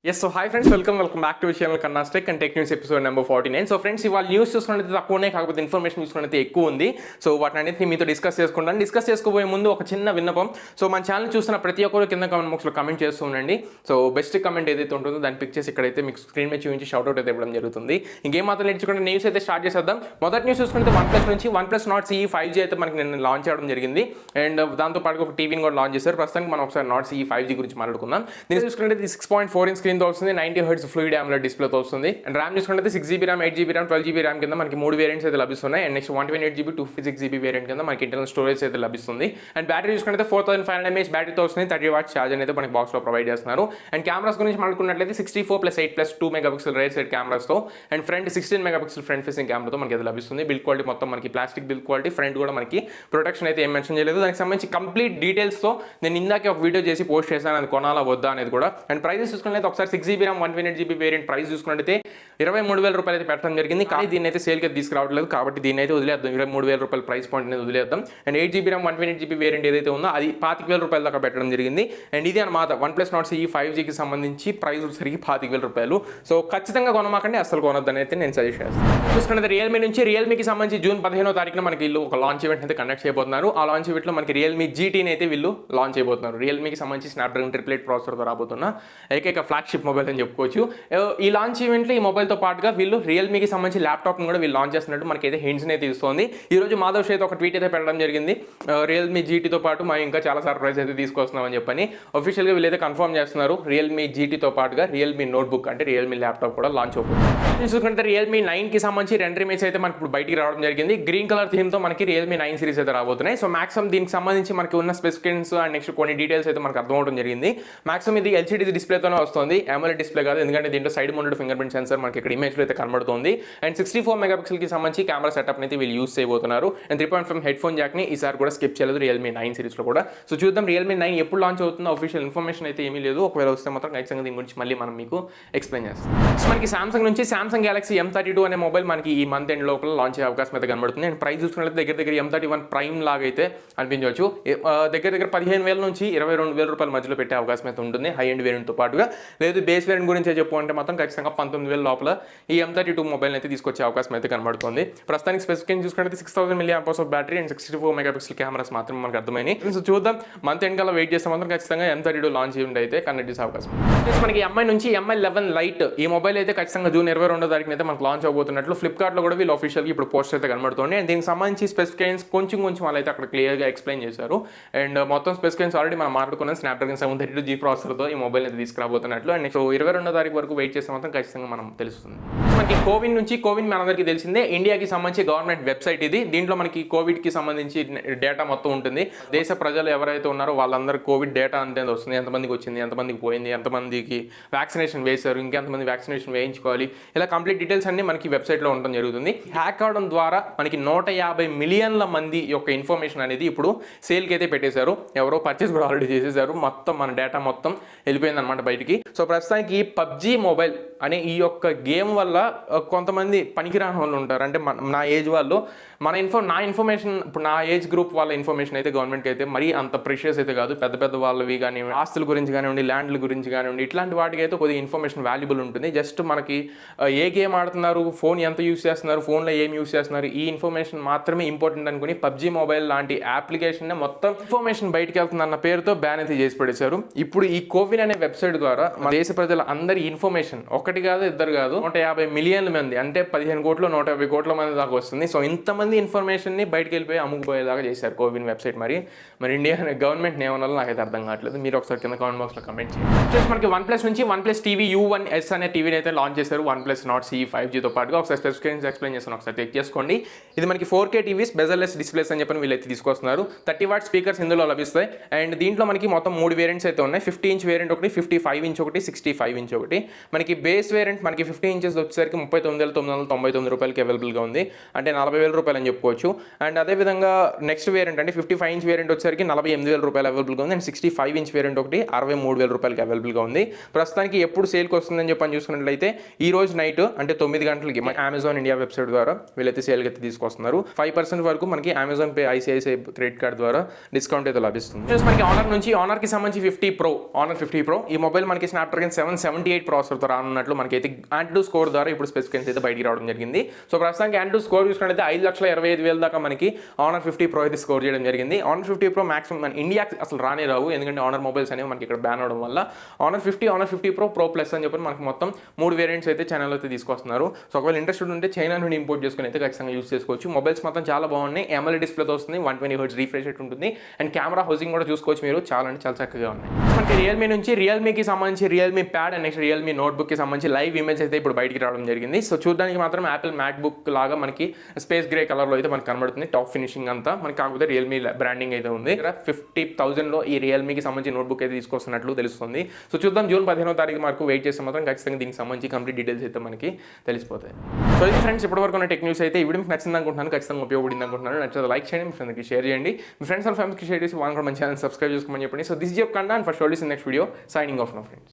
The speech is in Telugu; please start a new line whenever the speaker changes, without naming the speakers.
Yes, so hi friends, welcome back to our channel Kanna and Technews episode number 49. So friends, ఇవాళ న్యూస్ చూసుకున్నట్లయితే తక్కువనే కాకపోతే ఇన్ఫర్మేషన్ చూసుకున్నట్లయితే ఎక్కువ ఉంది. సో వాటిని అనేది మీతో డిస్కస్ చేసుకోబోయే ముందు ఒక చిన్న విన్నపం. సో మన ఛానల్ చూస్తున్న ప్రతి ఒక్కరు కింద కామెంట్ బాక్స్లో కమెంట్ చేస్తూ ఉండండి. సో బెస్ట్ కమెంట్ ఏదైతే ఉంటుందో దాన్ని పిక్ చేసి ఇక్కడైతే మీకు స్క్రీన్ మీద చూపించి షౌట్అవుట్ అయితే ఇవ్వడం జరుగుతుంది. ఇంకేం మాత్రం నేర్చుకుంటే న్యూస్ అయితే స్టార్ట్ చేసేద్దాం. మొదటి న్యూస్ చూసుకుంటే Oneplus నుంచి Oneplus Nord CE 5G అయితే మనకి నిన్న లాంచ్ చేయడం జరిగింది. అండ్ దాంతో పాటు ఒక టీవీని కూడా లాంచ్ చేశారు. ప్రస్తుతానికి మనం ఒకసారి Nord CE 5G గురించి మాట్లాడుకుందాం. దీన్ని చూసుకుంటే 6.4 ఇంచ్ స్క్రీన్తో వస్తుంది, 90 Hz ఫ్లూయిడ్ AMOLED డిస్ప్లేతో వస్తుంది. అండ్ ర్యామ్ చూసుకుంటే 6GB RAM, 8GB RAM, 12GB RAM కింద మనకి 3 వేరియంట్స్ అయితే లభిస్తున్నాయి. And next 128GB 256GB variant కింద మనకి ఇంటర్నల్ స్టోరేజ్ అయితే లభిస్తుంది. అండ్ బ్యాటరీ చూసుకుంటే 4500 mAh బ్యాటరీతో వస్తుంది, 30 వాట్స్ ఛార్జర్ అయితే మనకి బాక్స్లో ప్రొవైడ్ చేస్తున్నారు. అండ్ కెమెరాస్ గురించి మాట్లాడుకున్నట్లయితే 64+8+2 మెగాపిక్సెల్ రేర్ సైడ్ కెమెరాస్తో and front 16 megapixel front facing కెమెరాతో మనకి అయితే లభిస్తుంది. బిల్డ్ క్వాలిటీ మొత్తం మనకి ప్లాస్టిక్ బిల్డ్ క్వాలిటీ, ఫ్రంట్ కూడా మనకి ప్రొటెక్షన్ అయితే ఏం మెన్షన్ చేయలేదు. దానికి సంబంధించి కంప్లీట్ డీటెయిల్స్తో నేను ఇందాకే ఒక వీడియో చేసి పోస్ట్ చేశాను, అది కొనాలా వద్దా అనేది కూడా. అండ్ ప్రైజెస్ చూసుకున్నట్లయితే ఒకసారి 6GB RAM 128GB variant price చూసుకున్నట్లయితే 23,000 రూపాయలు అయితే పెట్టడం జరిగింది. కానీ దీన్ని అయితే సేల్కి తీసుకురావట్లేదు, కాబట్టి దీన్ని అయితే వదిలేద్దాం. 23,000 రూపాయల ప్రైస్ పాయింట్ అనేది వదిలేద్దాం. And 8GB RAM 128GB variant ఏదైతే ఉందో అది 25,000 రూపాయల దాకా పెట్టడం జరిగింది. అండ్ ఇది అనమాట OnePlus Nord CE 5Gకి సంబంధించి ప్రైస్ సరిగ్గా 25,000 రూపాయలు. సో ఖచ్చితంగా కొనమాకండి, అసలు కొనొద్దని అయితే నేను సజెస్ట్ చేస్తాను. చూసుకున్నది రియల్మీకి సంబంధించి జూన్ 15వ తారీఖున మనకి వీళ్ళు ఒక లాంచ్ ఈవెంట్ అయితే కండక్ట్ చేయబోతున్నారు. ఆ లాంచ్ ఈవెంట్లో మనకి Realme GTని అయితే వీళ్ళు లాంచ్ చేయబోతున్నారు. రియల్మీకి సంబంధించి స్నాప్డ్రాగన్ 888 ప్రాసెసర్తో రాబోతున్న ఏకైక ఫ్లాగ్షిప్ మొబైల్ అని చెప్పుకోవచ్చు. ఈ లాంచ్ ఈవెంట్లో ఈ మొబైల్తో పాటుగా వీళ్ళు రియల్మీకి సంబంధించి ల్యాప్టాప్ని కూడా వీళ్ళు లాంచ్ చేస్తున్నట్టు మనకైతే హింట్స్ని అయితే ఇస్తుంది. ఈరోజు మాధవ్ షేత్ ఒక ట్వీట్ అయితే పెట్టడం జరిగింది. రియల్మీ జీటీతో పాటు మనం ఇంకా చాలా సర్ప్రైజ్ అయితే తీసుకొస్తున్నామని చెప్పని అఫీషియల్గా వీళ్ళైతే కన్ఫర్మ్ చేస్తున్నారు. రియల్మీ జీటీతో పాటుగా రియల్మీ నోట్బుక్ అంటే రియల్మీ ల్యాప్టాప్ కూడా లాంచ్ అవుతుంది. చూసుకుంటే రియల్మీ 9కి సంబంధించి 2 ఇమేజ్ అయితే మనకి ఇప్పుడు బయటికి రావడం జరిగింది. గ్రీన్ కలర్ థీమ్తో మనకి రియల్మీ 9 సిరీస్ అయితే రాబోతున్నాయి. సో మాక్సిమం దీనికి సంబంధించి మనకి ఉన్న స్పెసిఫికేషన్స్ అండ్ నెక్స్ట్ కొన్ని డీటెయిల్స్ అయితే మనకు అర్థమవడం జరిగింది. మాక్సిమం ఇది LCD డిస్ప్లేతోనే వస్తుంది, AMOLED డిస్ప్లే కాదు. ఎందుకంటే దీంట్లో side mounted finger print sensor మనకి ఇక్కడ ఇమేజ్లో అయితే కనబడుతుంది. అండ్ 64 మెగాపిక్సెల్కి సంబంధించి కెమెరా సెటప్ అయితే వీళ్ళు యూస్ చేయబోతున్నారు. అండ్ 3.5 హెడ్ ఫోన్ జాక్ని ఈసారి కూడా స్కిప్ చేయలేదు రియల్మీ 9 సిరీస్లో కూడా. సో చూద్దాం రియల్మీ 9 ఎప్పుడు లాంచ్ అవుతుందో అఫీషియల్ ఇన్ఫర్మేషన్ అయితే ఏమీ లేదు. ఒకవేళ వస్తే మాత్రం ఖచ్చితంగా దీని గురించి మళ్ళీ మనం మీకు ఎక్స్ప్లెయిన్ చేస్తాం. సో మనకి సామ్సంగ్ నుంచి సామ్సంగ్ గెలాక్సీ M32 అనే మొబైల్ మనకి ఈ మంత్ ఎండ్ లోపల లాంచ్ అయ్యే అవకాశం అయితే కనబడుతుంది. అండ్ ప్రైస్ చూసుకున్నట్లయితే దగ్గర M31 ప్రైమ్ లాగా అయితే అనిపించవచ్చు. దగ్గర 15,000 నుంచి 22,000 రూపాయల మధ్యలో పెట్టే అవకాశం అయితే ఉంటుంది హై ఎండ్ వేరియంట్తో పాటుగా. లేదు బేస్ వేరియంట్ గురించి చెప్పు అంటే మాత్రం ఖచ్చితంగా 19,000 లోపల ఈ M32 మొబైల్ అయితే తీసుకొచ్చే అవకాశం అయితే కనబడుతుంది. ప్రస్తుతానికి స్పెసిఫికేషన్ చూసుకుంటే 6,000 mAh battery and 64 megapixel cameras మాత్రం మనకు అర్థమైనాయి. సో చూద్దాం, మంత్ ఎండ్ కల్లా వెయిట్ చేస్తే మాత్రం ఖచ్చితంగా M32 లాంచ్ ఈవెంట్ అయితే కండక్ట్ చేసే అవకాశం. మనకి MI నుంచి MI11 లైట్ ఈ మొబైల్ అయితే ఖచ్చితంగా జూన్ 22వ తారీఖున అయితే మనకు లాంచ్ అవబోతున్నట్లు ఫ్లిప్కార్ట్లో కూడా వీళ్ళు ఆఫీషియల్గా ఇప్పుడు పోస్ట్ అయితే కనబడుతుంది. అండ్ దీనికి సంబంధించి స్పెసిఫికేషన్స్ కొంచెం వాళ్ళైతే అక్కడ క్లియర్గా ఎక్స్ప్లెయిన్ చేశారు. అండ్ మొత్తం స్పెసిఫికేషన్స్ ఆల్రెడీ మనం మాట్లాడుకున్న స్నాప్డ్రాగన్ 732G ప్రాసెసర్తో ఈ మొబైల్ అయితే తీసుకురాబోతున్నట్లు. అండ్ నెక్స్ట్ 22వ తారీఖు వరకు వెయిట్ చేస్తే మాత్రం ఖచ్చితంగా మనం తెలుస్తుంది. మనకి కోవిన్ మనందరికీ తెలిసిందే, ఇండియాకి సంబంధించి గవర్నమెంట్ వెబ్సైట్ ఇది. దీంట్లో మనకి కోవిడ్కి సంబంధించి డేటా మొత్తం ఉంటుంది. దేశ ప్రజలు ఎవరైతే ఉన్నారో వాళ్ళందరూ కోవిడ్ డేటా అంతే వస్తుంది. ఎంతమందికి వచ్చింది, ఎంతమందికి పోయింది, ఎంతమందికి వ్యాక్సినేషన్ వేశారు, ఇంకెంతమంది వ్యాక్సినేషన్ వేయించుకోవాలి, ఇలా కంప్లీట్ డీటెయిల్స్ అన్ని మనకి వెబ్సైట్లో ఉండడం జరుగుతుంది. హ్యాక్ అవడం ద్వారా మనకి 150 మిలియన్ల మంది యొక్క ఇన్ఫర్మేషన్ అనేది ఇప్పుడు సేల్కి అయితే పెట్టేశారు. ఎవరో పర్చేస్ కూడా ఆల్రెడీ చేసేసారు. మొత్తం మన డేటా మొత్తం వెళ్ళిపోయింది అనమాట బయటికి. సో ప్రస్తుతానికి PUBG మొబైల్ అనే ఈ యొక్క గేమ్ వల్ల కొంతమంది పనికిరాని వాళ్ళు ఉంటారు. అంటే నా ఏజ్ వాళ్ళు నా ఇన్ఫర్మేషన్ ఇప్పుడు నా ఏజ్ గ్రూప్ వాళ్ళ ఇన్ఫర్మేషన్ అయితే గవర్నమెంట్కి అయితే మరీ అంత ప్రెషియస్ అయితే కాదు. పెద్ద వాళ్ళవి కానివ్వండి, ఆస్తుల గురించి కానివ్వండి, ల్యాండ్ల గురించి కానివ్వండి, ఇట్లాంటి వాటికి అయితే కొద్దిగా ఇన్ఫర్మేషన్ వాల్యుబుల్ ఉంటుంది. జస్ట్ మనకి ఏ గేమ్ ఆడుతున్నారు, ఫోన్ ఎంత యూస్ చేస్తున్నారు, ఫోన్లో ఏం యూస్ చేస్తున్నారు, ఈ ఇన్ఫర్మేషన్ మాత్రమే ఇంపార్టెంట్ అనుకుని PUBG మొబైల్ లాంటి అప్లికేషన్ మొత్తం ఇన్ఫర్మేషన్ బయటకు వెళ్తుంది అన్న పేరుతో బ్యాన్ అయితే చేసి పడేశారు. ఇప్పుడు ఈ కోవిన్ అనే వెబ్సైట్ ద్వారా మన దేశ ప్రజల అందరి ఇన్ఫర్మేషన్ ఒకటి కాదు, ఇద్దరు కాదు, 150 మిలియన్ల మంది అంటే 15 కోట్లు 150 కోట్ల మంది దాకా వస్తుంది. సో ఇంతమంది ఇన్ఫర్మేషన్ని బయటకు వెళ్ళిపోయి అమ్ముకుపోయేలాగా చేశారు కోవిన్ వెబ్సైట్. మరి ఇండియా గవర్నమెంట్ ఏమన్నా నాకైతే అర్థం కావట్లేదు. మీరు ఒకసారి కింద కామెంట్ బాక్స్లో కమెంట్ చేయండి. మనకి OnePlus నుంచి OnePlus TV U1S అనే టీవీని అయితే లాంచ్ చేశారు. OnePlus Nord CE 5Gతో పాటుగా ఒకసారి స్పెసిఫికేషన్స్ ఎక్స్ప్లెయిన్ చేస్తాను, ఒకసారి చెక్ చేసుకోండి. ఇది మనకి 4K టీవీస్ బెజర్లెస్ డిస్ప్లేస్ అని చెప్పి వీళ్ళైతే తీసుకొస్తున్నారు. 30 వాట్ స్పీకర్స్ ఇందులో లభిస్తాయి. అండ్ దీంట్లో మనకి మొత్తం 3 వేరియంట్స్ అయితే ఉన్నాయి. 50 ఇంచ్ వేరియంట్ ఒకటి, 55 ఇంచ్ ఒకటి, 65 ఇంచ్ ఒకటి. మనకి బేస్ వేరియంట్ మనకి 50 ఇంచెస్ వచ్చేసరికి 39,999 రూపాయలకి అవైలబుల్గా ఉంది. అంటే 40,000 రూపాయల అని చెప్పుకోవచ్చు. అండ్ అదేవిధంగా నెక్స్ట్ వేరియంట్ అంటే 55 ఇంచ్ వేరియంట్ వచ్చేసరికి 48,000 రూపాయలు అవైలబుల్గా ఉంది. అండ్ 65 ఇంచ్ వేరియంట్ ఒకటి 63,000 రూపాయలకి అవైలబుల్గా ఉంది. ప్రస్తుతానికి ఎప్పుడు సేల్కి వస్తుందని చెప్పని చూసుకున్నట్లయితే ఈ రోజు నైట్ అంటే 9 గంటలకి అమెజాన్ ఇండియా వెబ్సైట్ ద్వారా వీళ్ళైతే సేల్కి అయితే తీసుకొస్తున్నారు. 5% వరకు మనకి Amazon pay ICICI credit card ద్వారా డిస్కౌంట్ అయితే లభిస్తుంది. మనకి ఆనర్ నుంచి ఆనర్కి సంబంధించి 50 Pro ఆనర్ 50 Pro ఈ మొబైల్ మనకి స్నాప్డ్రాగన్ 778 ప్రాసెసర్తో రానున్నట్లు మనకైతే ఆండ్రూ స్కోర్ ద్వారా ఇప్పుడు స్పెసిఫికేషన్స్ అయితే బయటికి రావడం జరిగింది. సో ప్రస్తుతానికి ఆండ్రూ స్కోర్ చూసుకున్నట్లయితే 5,25,000 దాకా మనకి ఆనర్ 50 Pro అయితే స్కోర్ చేయడం జరిగింది. ఆనర్ 50 Pro మాక్సిమం మన ఇండియాకి అసలు రానే రావు, ఎందుకంటే ఆనర్ మొబైల్స్ అనేవి మనకి ఇక్కడ బ్యాన్ అవడం వల్ల ఆనర్ 50 Pro Pro Plus అని చెప్పి మనకి మొత్తం 3 వేరియంట్స్ అయితే ఛానల్ అయితే తీసుకొస్తున్నారు. సో ఒకవేళ ఇంట్రెస్టెడ్ ఉంటే చైనా నుండి ఇంపోర్ట్ చేసుకుని అయితే ఖచ్చితంగా యూస్ చేసుకోవచ్చు. మొబైల్స్ మొత్తం చాలా బాగున్నాయి. AMOLED డిస్ప్లేతో వస్తుంది, 120Hz రిఫ్రెష్ రేట్ ఉంటుంది. అండ్ కెమెరా హౌసింగ్ కూడా చూసుకోవచ్చు మీరు, చాలా అంటే చాలా చక్కగా ఉన్నాయి. మనకి రియల్మీ నుంచి రియల్మీకి సంబంధించి Realme pad and next Realme నోట్బుక్కి సంబంధించి లైవ్ ఇమేజ్ అయితే ఇప్పుడు బయటికి రావడం జరిగింది. సో చూడడానికి మాత్రం యాపిల్ మ్యాక్బుక్ లాగా మనకి స్పేస్ గ్రే కలర్లో అయితే మనకి కనబడుతుంది. టాప్ ఫినిషింగ్ అంతా మనకి, కాకపోతే రియల్మీ బ్రాండింగ్ అయితే ఉంది. 50,000లో ఈ రియల్మీకి సంబంధించి నోట్బుక్ అయితే తీసుకొస్తున్నట్లు తెలుస్తుంది. సో చూద్దాం, జూన్ 15వ తారీఖు వరకు వెయిట్ చేస్తే మాత్రం ఖచ్చితంగా దీనికి సంబంధించి కంప్లీట్ డీటెయిల్స్ అయితే మనకి తెలిసిపోతాయి. సో ఇది ఫ్రెండ్స్ ఇప్పటివరకు ఉన్న టెక్ న్యూస్ అయితే. ఈ వీడియో మీకు నచ్చింది అనుకుంటున్నాను, ఖచ్చితంగా ఉపయోగపడింది అనుకుంటున్నాను. నచ్చితే లైక్ చేయండి, మీ ఫ్రెండ్స్కి షేర్ చేయండి, మీ ఫ్రెండ్స్ అండ్ ఫ్యామిలీకి షేర్ చేసి వాళ్ళని కూడా మన ఛానల్ సబ్స్క్రైబ్ చేసుకోమని చెప్పండి. So this is your Kanna and for sure in next video, signing off now friends.